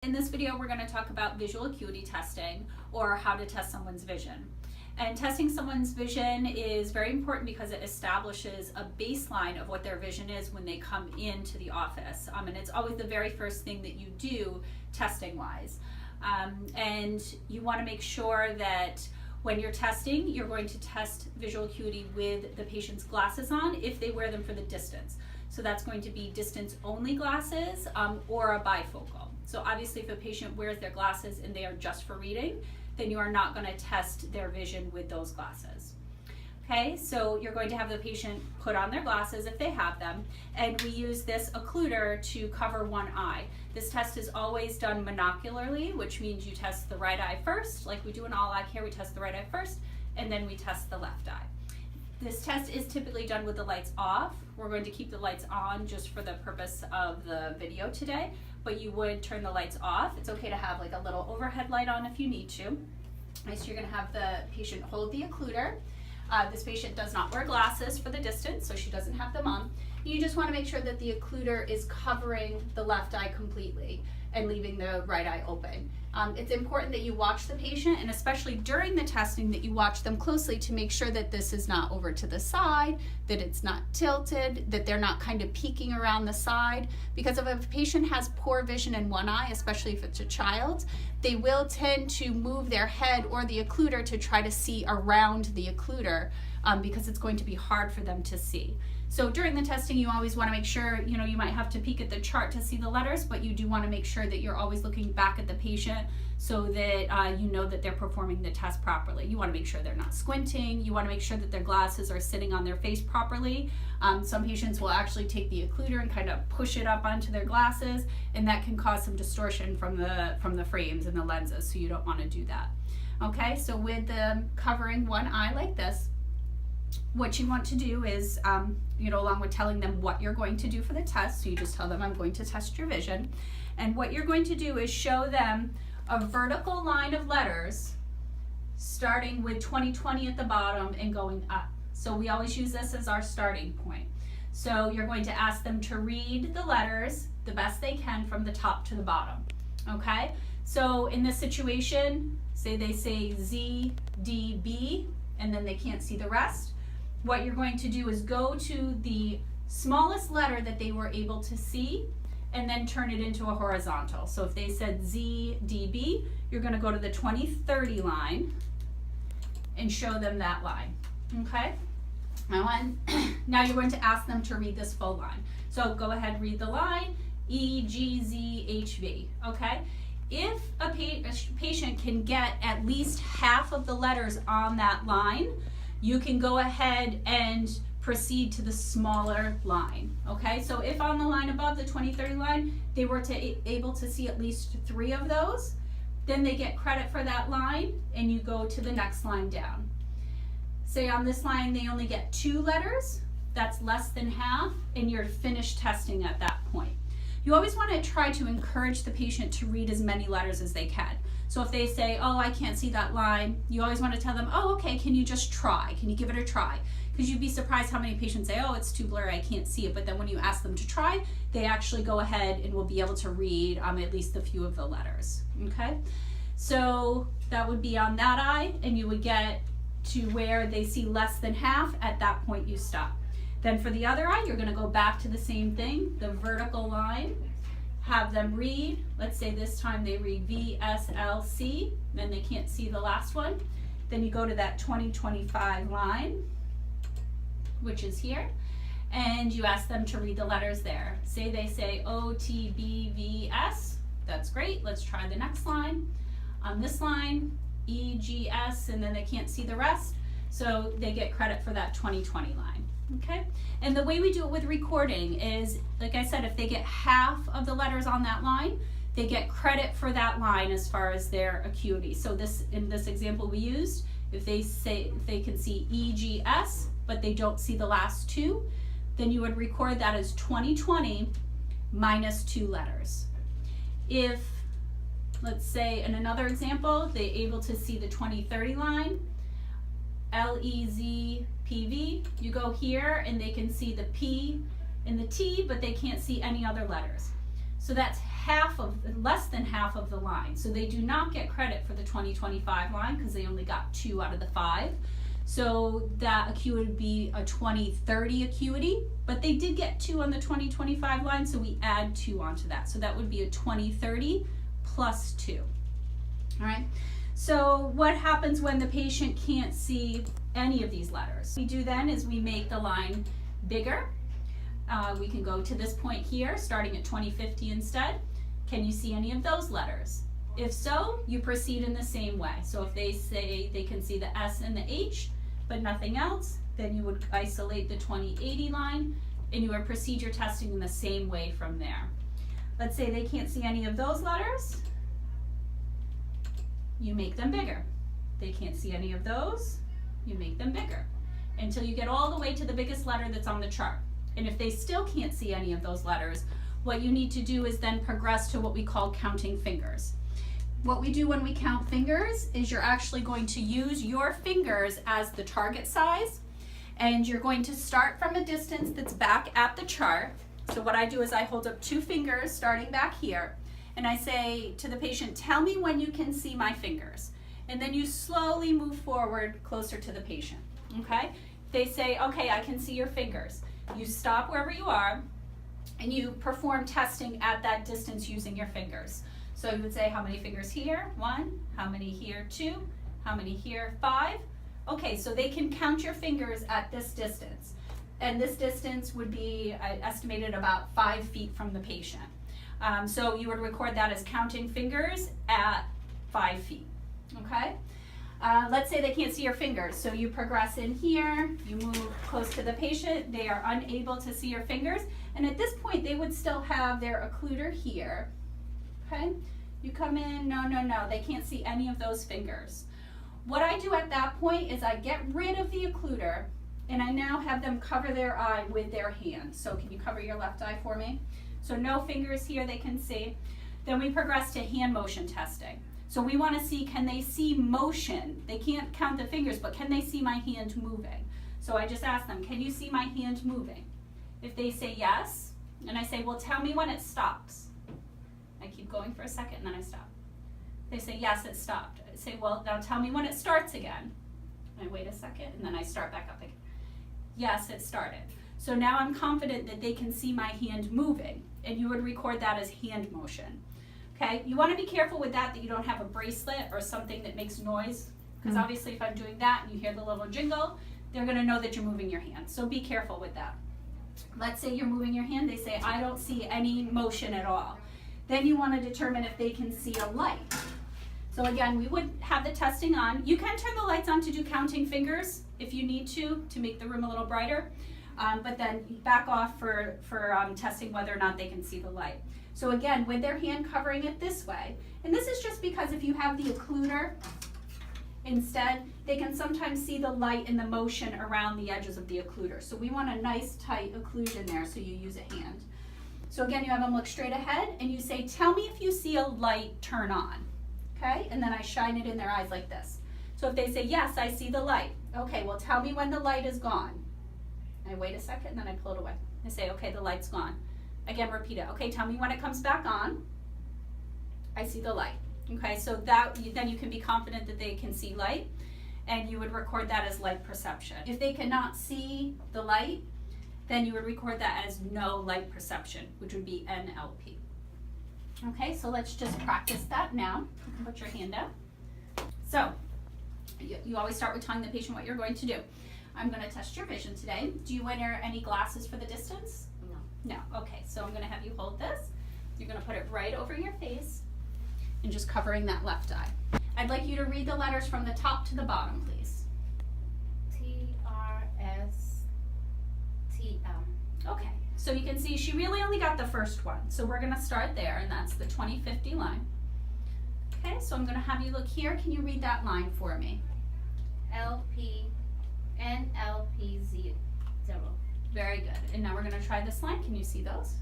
In this video, we're going to talk about visual acuity testing, or how to test someone's vision. And testing someone's vision is very important because it establishes a baseline of what their vision is when they come into the office. And it's always the very first thing that you do testing-wise. And you want to make sure that when you're testing, you're going to test visual acuity with the patient's glasses on if they wear them for the distance. So that's going to be distance-only glasses or a bifocal. So obviously if a patient wears their glasses and they are just for reading, then you are not going to test their vision with those glasses. Okay, so you're going to have the patient put on their glasses if they have them, and we use this occluder to cover one eye. This test is always done monocularly, which means you test the right eye first, like we do in all eye care, we test the right eye first, and then we test the left eye. This test is typically done with the lights off. We're going to keep the lights on just for the purpose of the video today, but you would turn the lights off. It's okay to have like a little overhead light on if you need to. So you're gonna have the patient hold the occluder. This patient does not wear glasses for the distance, so she doesn't have them on. You just wanna make sure that the occluder is covering the left eye completely and leaving the right eye open. It's important that you watch the patient, and especially during the testing that you watch them closely to make sure that this is not over to the side, that it's not tilted, that they're not kind of peeking around the side. Because if a patient has poor vision in one eye, especially if it's a child, they will tend to move their head or the occluder to try to see around the occluder because it's going to be hard for them to see. So during the testing, you always want to make sure, you might have to peek at the chart to see the letters, but you do want to make sure that you're always looking back at the patient so that you know that they're performing the test properly. You want to make sure they're not squinting. You want to make sure that their glasses are sitting on their face properly. Some patients will actually take the occluder and kind of push it up onto their glasses, and that can cause some distortion from the frames and the lenses, so you don't want to do that. Okay, so with them covering one eye like this, what you want to do is, along with telling them what you're going to do for the test, so you just tell them, I'm going to test your vision. And what you're going to do is show them a vertical line of letters starting with 20/20 at the bottom and going up. So we always use this as our starting point. So you're going to ask them to read the letters the best they can from the top to the bottom. Okay? So in this situation, say they say Z, D, B, and then they can't see the rest. What you're going to do is go to the smallest letter that they were able to see and then turn it into a horizontal. So if they said ZDB, you're going to go to the 20/30 line and show them that line. Okay? Now you're going to ask them to read this full line. So go ahead, read the line, EGZHV. Okay? If a patient can get at least half of the letters on that line, you can go ahead and proceed to the smaller line. Okay, so if on the line above the 20/30 line, they were able to see at least 3 of those, then they get credit for that line, and you go to the next line down. Say on this line they only get 2 letters, that's less than half, and you're finished testing at that point. You always want to try to encourage the patient to read as many letters as they can. So if they say, oh, I can't see that line, you always want to tell them, oh, okay, can you just try? Can you give it a try? Because you'd be surprised how many patients say, oh, it's too blurry, I can't see it. But then when you ask them to try, they actually go ahead and will be able to read at least a few of the letters. Okay? So that would be on that eye, and you would get to where they see less than half. At that point, you stop. Then for the other eye, you're going to go back to the same thing, the vertical line. Have them read, let's say this time they read VSLC, then they can't see the last one. Then you go to that 20/25 line, which is here, and you ask them to read the letters there. Say they say OTBVS, that's great, let's try the next line. On this line, EGS, and then they can't see the rest, so they get credit for that 20/20 line. Okay, and the way we do it with recording is, like I said, if they get half of the letters on that line, they get credit for that line as far as their acuity. So in this example we used, if they can see EGS, but they don't see the last 2, then you would record that as 20/20 minus 2 letters. If, let's say in another example, they're able to see the 20/30 line, LEZPV, you go here and they can see the P and the T, but they can't see any other letters. So that's less than half of the line. So they do not get credit for the 2025 line because they only got 2 out of the 5. So that acuity would be a 2030 acuity, but they did get 2 on the 2025 line, so we add 2 onto that. So that would be a 2030 plus 2. All right. So what happens when the patient can't see any of these letters? What we do then is we make the line bigger. We can go to this point here, starting at 2050 instead. Can you see any of those letters? If so, you proceed in the same way. So if they say they can see the S and the H, but nothing else, then you would isolate the 2080 line and you would proceed your testing in the same way from there. Let's say they can't see any of those letters. You make them bigger. They can't see any of those. You make them bigger until you get all the way to the biggest letter that's on the chart. And if they still can't see any of those letters, what you need to do is then progress to what we call counting fingers. What we do when we count fingers is you're actually going to use your fingers as the target size, and you're going to start from a distance that's back at the chart. So what I do is I hold up 2 fingers starting back here, and I say to the patient, tell me when you can see my fingers. And then you slowly move forward closer to the patient, okay? They say, okay, I can see your fingers. You stop wherever you are, and you perform testing at that distance using your fingers. So you would say, how many fingers here? 1. How many here? 2. How many here? 5. Okay, so they can count your fingers at this distance. And this distance would be estimated about 5 feet from the patient. So you would record that as counting fingers at 5 feet, okay? Let's say they can't see your fingers. So you progress in here, you move close to the patient, they are unable to see your fingers, and at this point they would still have their occluder here, okay? You come in, no, they can't see any of those fingers. What I do at that point is I get rid of the occluder, and I now have them cover their eye with their hand. So can you cover your left eye for me? So no fingers here they can see. Then we progress to hand motion testing. So we want to see, can they see motion? They can't count the fingers, but can they see my hand moving? So I just ask them, can you see my hand moving? If they say yes, and I say, well, tell me when it stops. I keep going for a second and then I stop. They say, yes, it stopped. I say, well, now tell me when it starts again. And I wait a second and then I start back up again. Yes, it started. So now I'm confident that they can see my hand moving, and you would record that as hand motion. Okay, you want to be careful with that you don't have a bracelet or something that makes noise, because obviously if I'm doing that and you hear the little jingle, they're going to know that you're moving your hand. So be careful with that. Let's say you're moving your hand, they say, I don't see any motion at all. Then you want to determine if they can see a light. So again, we would have the testing on. You can turn the lights on to do counting fingers if you need to make the room a little brighter, but then back off for testing whether or not they can see the light. So again, with their hand covering it this way, and this is just because if you have the occluder instead, they can sometimes see the light and the motion around the edges of the occluder. So we want a nice tight occlusion there, so you use a hand. So again, you have them look straight ahead and you say, tell me if you see a light turn on, okay? And then I shine it in their eyes like this. So if they say, yes, I see the light. Okay, well tell me when the light is gone. I wait a second and then I pull it away. I say, okay, the light's gone. Again, repeat it. Okay, tell me when it comes back on. I see the light. Okay, so that then you can be confident that they can see light, and you would record that as light perception. If they cannot see the light, then you would record that as no light perception, which would be NLP. Okay, so let's just practice that now. You can put your hand out. So you always start with telling the patient what you're going to do. I'm going to test your vision today. Do you wear any glasses for the distance? No. Okay, so I'm going to have you hold this. You're going to put it right over your face and just covering that left eye. I'd like you to read the letters from the top to the bottom, please. TRSTM. Okay, so you can see she really only got the first one. So we're going to start there, and that's the 2050 line. Okay, so I'm going to have you look here. Can you read that line for me? LP NLP0. Very good. And now we're going to try this line. Can you see those?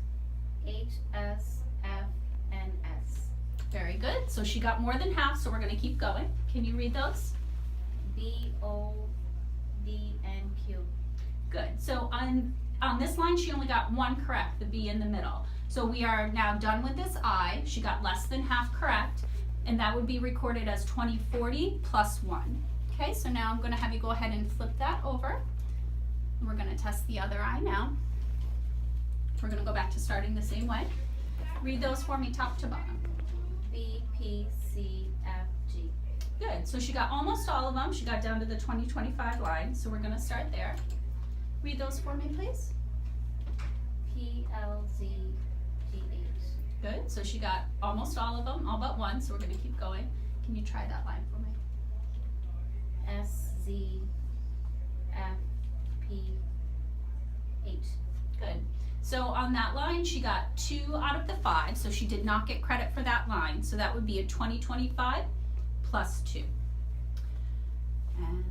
HSFNS. Very good. So she got more than half, so we're going to keep going. Can you read those? BODNQ. Good. So on this line, she only got one correct, the B in the middle. So we are now done with this I. She got less than half correct, and that would be recorded as 2040 plus 1. Okay, so now I'm going to have you go ahead and flip that over. We're going to test the other eye now. We're going to go back to starting the same way. Read those for me top to bottom. B, P, C, F, G. Good, so she got almost all of them. She got down to the 2025 line, so we're going to start there. Read those for me, please. P, L, Z, G, H. Good, so she got almost all of them, all but one, so we're going to keep going. Can you try that line for me? S, Z, F, P, H. Good. So on that line, she got 2 out of the 5, so she did not get credit for that line. So that would be a 2025 plus 2. And